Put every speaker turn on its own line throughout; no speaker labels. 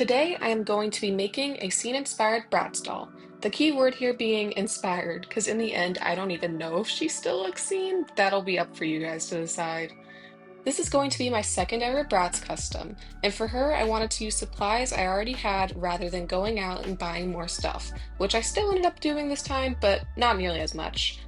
Today I am going to be making a scene-inspired Bratz doll. The key word here being inspired, because in the end I don't even know if she still looks scene. That'll be up for you guys to decide. This is going to be my second ever Bratz custom, and for her I wanted to use supplies I already had rather than going out and buying more stuff, which I still ended up doing this time, but not nearly as much.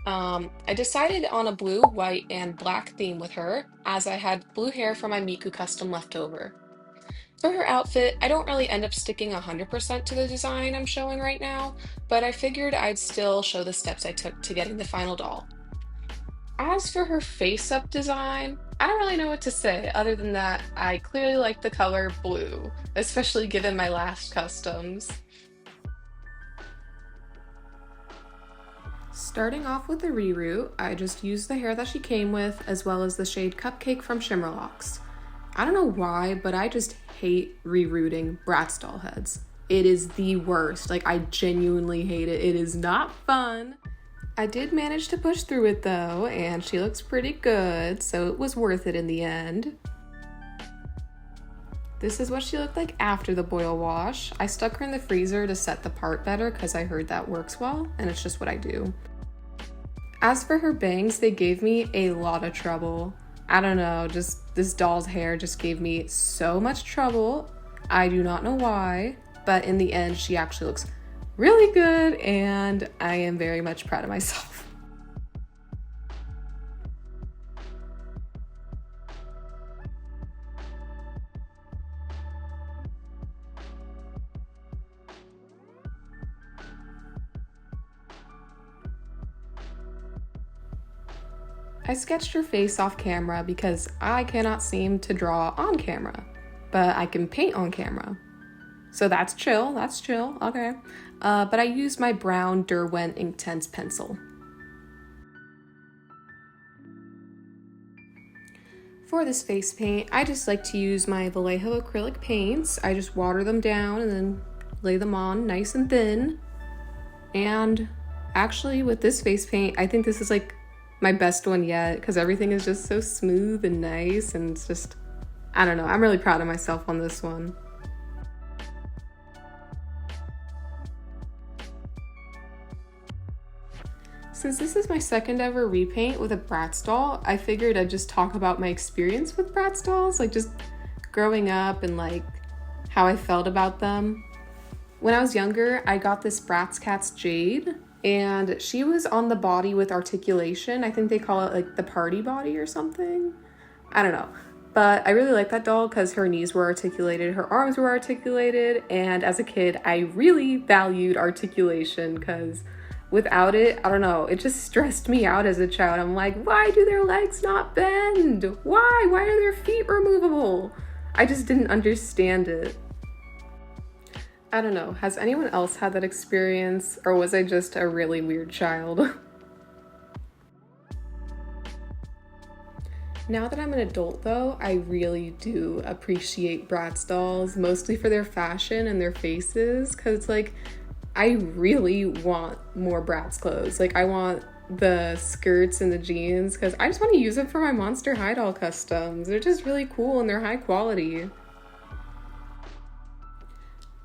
I decided on a blue, white, and black theme with her, as I had blue hair from my Miku custom left over. For her outfit, I don't really end up sticking 100% to the design I'm showing right now, but I figured I'd still show the steps I took to getting the final doll. As for her face-up design, I don't really know what to say other than that I clearly like the color blue, especially given my last customs. Starting off with the reroot, I just used the hair that she came with as well as the shade Cupcake from Shimmerlocks. I don't know why, but I just hate rerooting Bratz doll heads. It is the worst. Like, I genuinely hate it. It is not fun. I did manage to push through it though, and she looks pretty good, so it was worth it in the end. This is what she looked like after the boil wash. I stuck her in the freezer to set the part better because I heard that works well, and it's just what I do. As for her bangs, they gave me a lot of trouble. I don't know, just this doll's hair just gave me so much trouble. I do not know why, but in the end, she actually looks really good, and I am very much proud of myself. I sketched her face off camera because I cannot seem to draw on camera, but I can paint on camera. So that's chill, okay. But I used my brown Derwent Inktense pencil. For this face paint, I just like to use my Vallejo acrylic paints. I just water them down and then lay them on nice and thin. And actually with this face paint, I think this is like my best one yet because everything is just so smooth and nice, and it's just, I don't know, I'm really proud of myself on this one. Since this is my second ever repaint with a Bratz doll, I figured I'd just talk about my experience with Bratz dolls, like just growing up and like how I felt about them. When I was younger, I got this Bratz Cat's Jade, and she was on the body with articulation. I think they call it like the party body or something. I don't know. But I really like that doll because her knees were articulated, her arms were articulated, and as a kid, I really valued articulation because without it, I don't know, it just stressed me out as a child. I'm like, why do their legs not bend? Why? Why are their feet removable? I just didn't understand it. I don't know, has anyone else had that experience, or was I just a really weird child? Now that I'm an adult though, I really do appreciate Bratz dolls, mostly for their fashion and their faces, because like, I really want more Bratz clothes. Like, I want the skirts and the jeans, because I just want to use them for my Monster High doll customs. They're just really cool and they're high quality.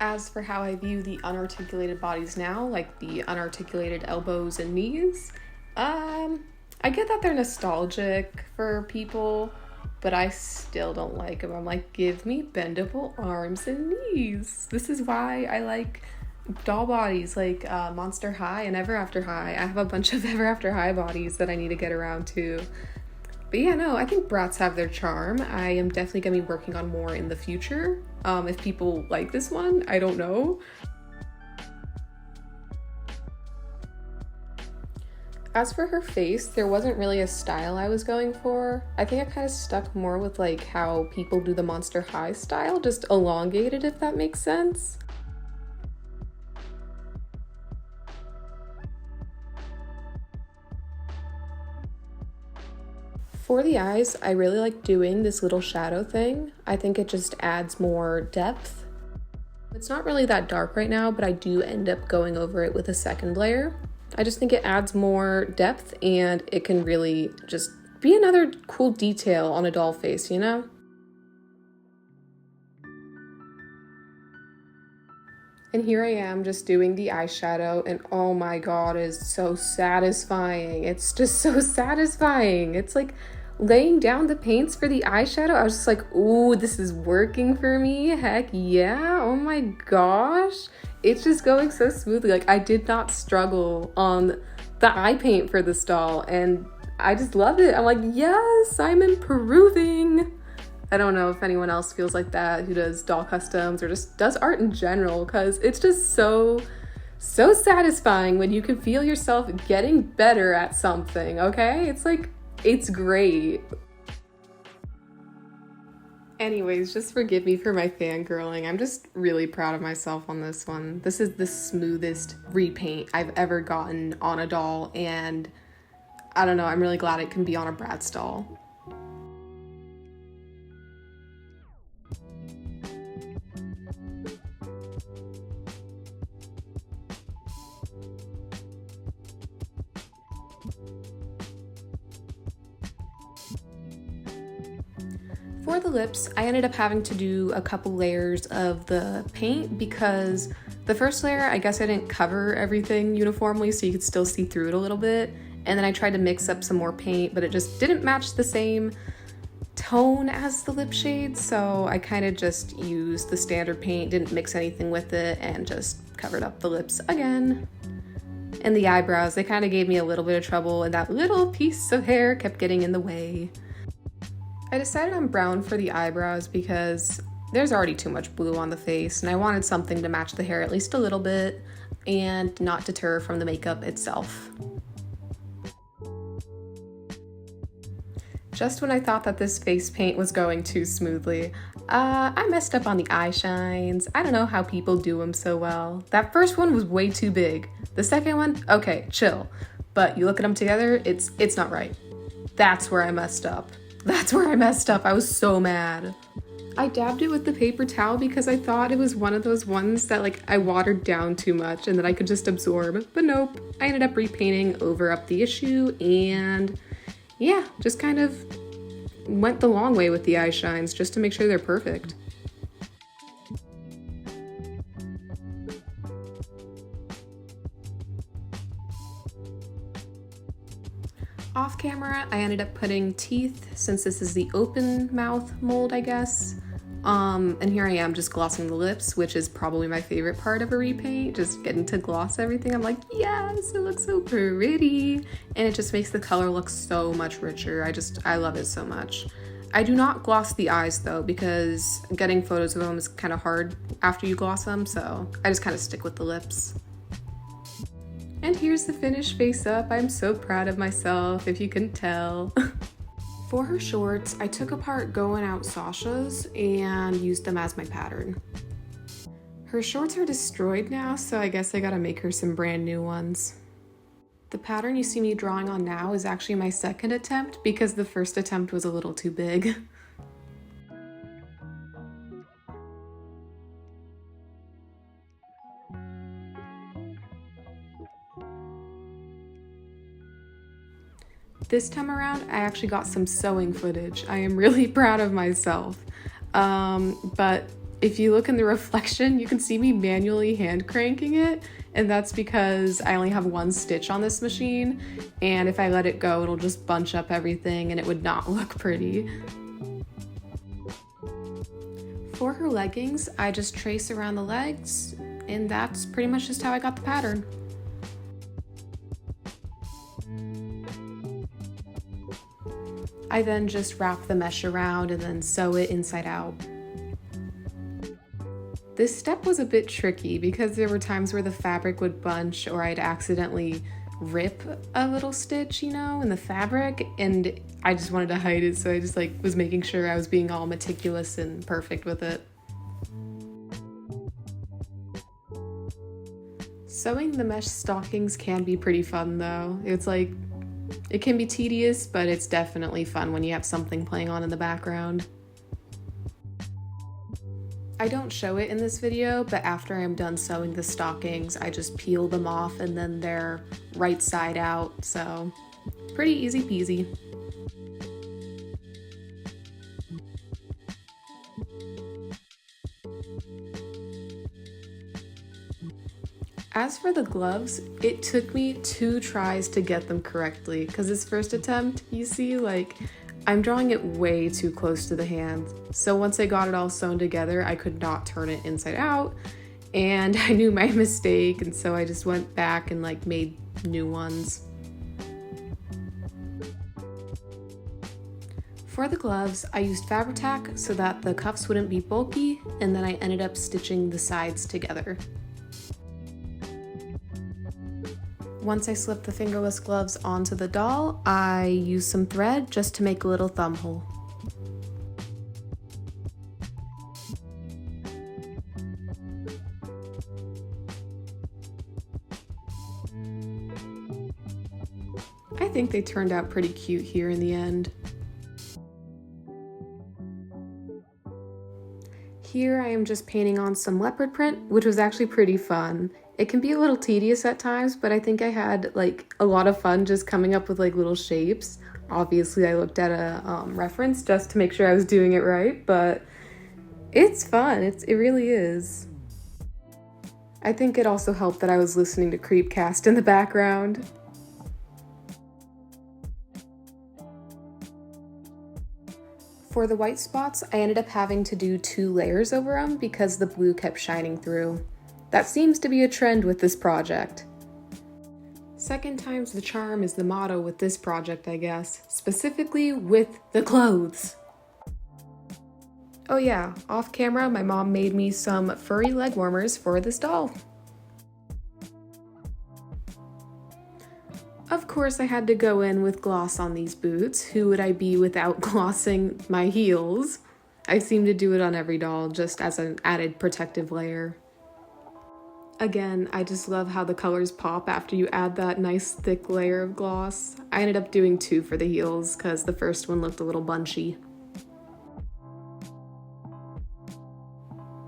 As for how I view the unarticulated bodies now, like the unarticulated elbows and knees, I get that they're nostalgic for people, but I still don't like them. I'm like, give me bendable arms and knees. This is why I like doll bodies like Monster High and Ever After High. I have a bunch of Ever After High bodies that I need to get around to. But yeah, no, I think Bratz have their charm. I am definitely gonna be working on more in the future. If people like this one, I don't know. As for her face, there wasn't really a style I was going for. I think I kind of stuck more with like how people do the Monster High style, just elongated, if that makes sense. For the eyes, I really like doing this little shadow thing. I think it just adds more depth. It's not really that dark right now, but I do end up going over it with a second layer. I just think it adds more depth and it can really just be another cool detail on a doll face, you know? And here I am just doing the eyeshadow, and oh my god, it's so satisfying. It's just so satisfying. It's like laying down the paints for the eyeshadow. I was just like, ooh, this is working for me. Heck yeah. Oh my gosh. It's just going so smoothly. Like, I did not struggle on the eye paint for this doll, and I just love it. I'm like, yes, I'm improving. I don't know if anyone else feels like that who does doll customs or just does art in general, because it's just so satisfying when you can feel yourself getting better at something, okay? It's like, it's great. Anyways, just forgive me for my fangirling. I'm just really proud of myself on this one. This is the smoothest repaint I've ever gotten on a doll, and I don't know, I'm really glad it can be on a BRATZ doll. For the lips, I ended up having to do a couple layers of the paint because the first layer, I guess I didn't cover everything uniformly so you could still see through it a little bit. And then I tried to mix up some more paint, but it just didn't match the same tone as the lip shade. So I kind of just used the standard paint, didn't mix anything with it, and just covered up the lips again. And the eyebrows, they kind of gave me a little bit of trouble, and that little piece of hair kept getting in the way. I decided on brown for the eyebrows because there's already too much blue on the face, and I wanted something to match the hair at least a little bit and not deter from the makeup itself. Just when I thought that this face paint was going too smoothly, I messed up on the eye shines. I don't know how people do them so well. That first one was way too big. The second one, okay, chill. But you look at them together, it's not right. That's where I messed up. That's where I messed up. I was so mad. I dabbed it with the paper towel because I thought it was one of those ones that like I watered down too much and that I could just absorb, but nope. I ended up repainting over up the issue, and yeah, just kind of went the long way with the eye shines just to make sure they're perfect. Off camera, I ended up putting teeth since this is the open mouth mold, I guess. And here I am just glossing the lips, which is probably my favorite part of a repaint, just getting to gloss everything. I'm like, yes, it looks so pretty. And it just makes the color look so much richer. I love it so much. I do not gloss the eyes though, because getting photos of them is kind of hard after you gloss them, so I just kind of stick with the lips. And here's the finished face up. I'm so proud of myself, if you can tell. For her shorts, I took apart Going Out Sasha's and used them as my pattern. Her shorts are destroyed now, so I guess I gotta make her some brand new ones. The pattern you see me drawing on now is actually my second attempt because the first attempt was a little too big. This time around, I actually got some sewing footage. I am really proud of myself. But if you look in the reflection, you can see me manually hand cranking it, and that's because I only have one stitch on this machine, and if I let it go, it'll just bunch up everything and it would not look pretty. For her leggings, I just trace around the legs, and that's pretty much just how I got the pattern. I then just wrap the mesh around and then sew it inside out. This step was a bit tricky because there were times where the fabric would bunch or I'd accidentally rip a little stitch, you know, in the fabric, and I just wanted to hide it, so I just like was making sure I was being all meticulous and perfect with it. Sewing the mesh stockings can be pretty fun though. It's like, it can be tedious, but it's definitely fun when you have something playing on in the background. I don't show it in this video, but after I'm done sewing the stockings, I just peel them off and then they're right side out, so pretty easy peasy. As for the gloves, it took me 2 tries to get them correctly, because this first attempt, you see, like, I'm drawing it way too close to the hand. So once I got it all sewn together, I could not turn it inside out, and I knew my mistake, and so I just went back and like made new ones. For the gloves, I used Fabri-Tac so that the cuffs wouldn't be bulky, and then I ended up stitching the sides together. Once I slipped the fingerless gloves onto the doll, I used some thread just to make a little thumb hole. I think they turned out pretty cute here in the end. Here I am just painting on some leopard print, which was actually pretty fun. It can be a little tedious at times, but I think I had like a lot of fun just coming up with like little shapes. Obviously I looked at a reference just to make sure I was doing it right, but it's fun, it really is. I think it also helped that I was listening to Creepcast in the background. For the white spots, I ended up having to do 2 layers over them because the blue kept shining through. That seems to be a trend with this project. Second time's the charm is the motto with this project, I guess, specifically with the clothes. Oh yeah, off camera, my mom made me some furry leg warmers for this doll. Of course, I had to go in with gloss on these boots. Who would I be without glossing my heels? I seem to do it on every doll just as an added protective layer. Again, I just love how the colors pop after you add that nice thick layer of gloss. I ended up doing 2 for the heels because the first one looked a little bunchy.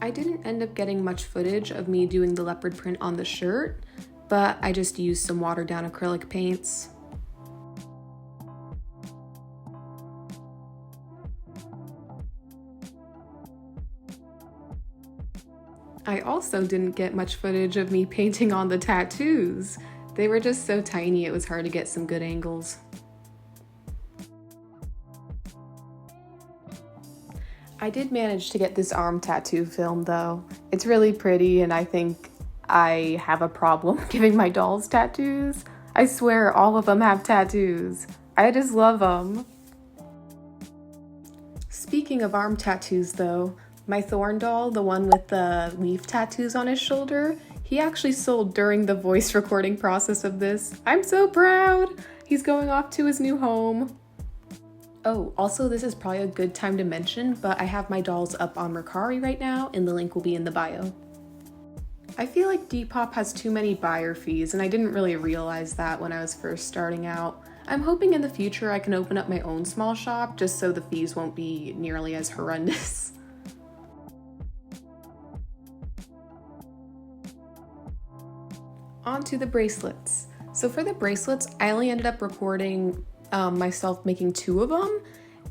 I didn't end up getting much footage of me doing the leopard print on the shirt, but I just used some watered down acrylic paints. I also didn't get much footage of me painting on the tattoos. They were just so tiny it was hard to get some good angles. I did manage to get this arm tattoo filmed though. It's really pretty and I think I have a problem giving my dolls tattoos. I swear all of them have tattoos. I just love them. Speaking of arm tattoos though, my Thorn doll, the one with the leaf tattoos on his shoulder, he actually sold during the voice recording process of this. I'm so proud! He's going off to his new home. Oh, also this is probably a good time to mention, but I have my dolls up on Mercari right now and the link will be in the bio. I feel like Depop has too many buyer fees and I didn't really realize that when I was first starting out. I'm hoping in the future I can open up my own small shop just so the fees won't be nearly as horrendous. On to the bracelets. So for the bracelets, I only ended up recording myself making 2 of them,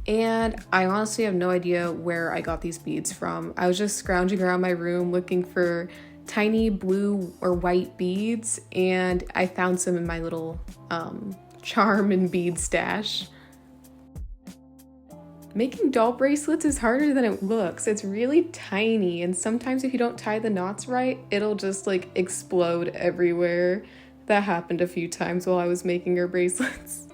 and I honestly have no idea where I got these beads from. I was just scrounging around my room looking for tiny blue or white beads, and I found some in my little charm and bead stash. Making doll bracelets is harder than it looks. It's really tiny, and sometimes if you don't tie the knots right, it'll just like explode everywhere. That happened a few times while I was making her bracelets.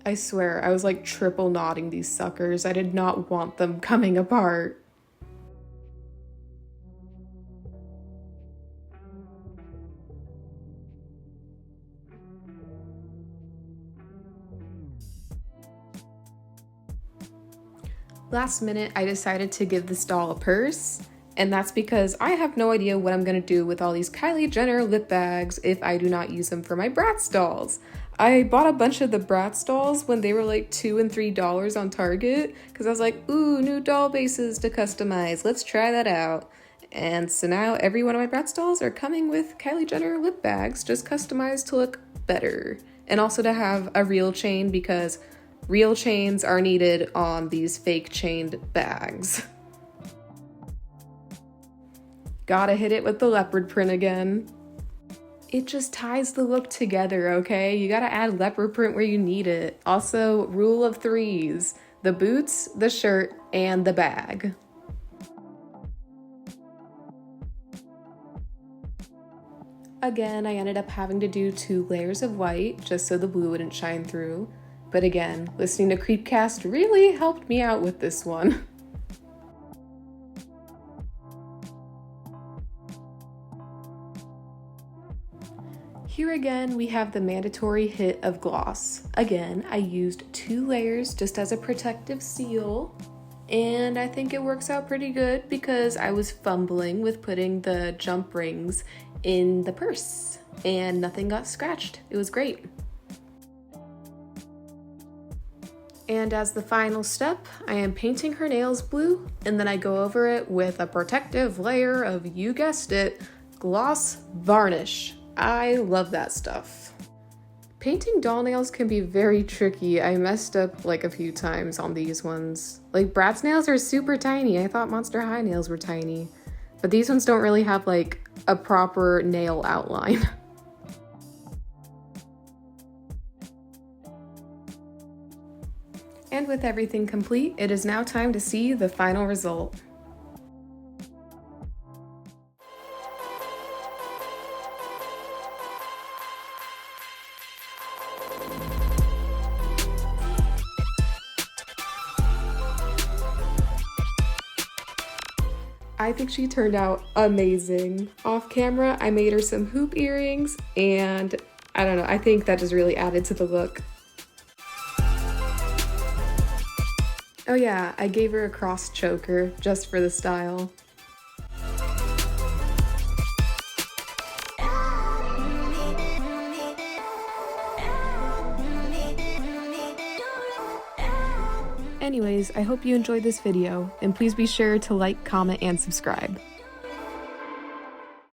I swear, I was like triple knotting these suckers. I did not want them coming apart. Last minute, I decided to give this doll a purse, and that's because I have no idea what I'm gonna do with all these Kylie Jenner lip bags if I do not use them for my BRATZ dolls. I bought a bunch of the BRATZ dolls when they were like $2 and $3 on Target because I was like, ooh, new doll bases to customize. Let's try that out. And so now every one of my BRATZ dolls are coming with Kylie Jenner lip bags, just customized to look better. And also to have a real chain because Real chains are needed on these fake chained bags. Gotta hit it with the leopard print again. It just ties the look together, okay? You gotta add leopard print where you need it. Also, rule of threes: the boots, the shirt, and the bag. Again, I ended up having to do 2 layers of white just so the blue wouldn't shine through. But again, listening to Creepcast really helped me out with this one. Here again, we have the mandatory hit of gloss. Again, I used 2 layers just as a protective seal, and I think it works out pretty good because I was fumbling with putting the jump rings in the purse and nothing got scratched. It was great. And as the final step, I am painting her nails blue, and then I go over it with a protective layer of, you guessed it, gloss varnish. I love that stuff. Painting doll nails can be very tricky. I messed up like a few times on these ones. Like BRATZ nails are super tiny. I thought Monster High nails were tiny. But these ones don't really have like a proper nail outline. And with everything complete, it is now time to see the final result. I think she turned out amazing. Off camera, I made her some hoop earrings, and I don't know, I think that just really added to the look. Oh yeah, I gave her a cross choker just for the style. Anyways, I hope you enjoyed this video, and please be sure to like, comment, and subscribe.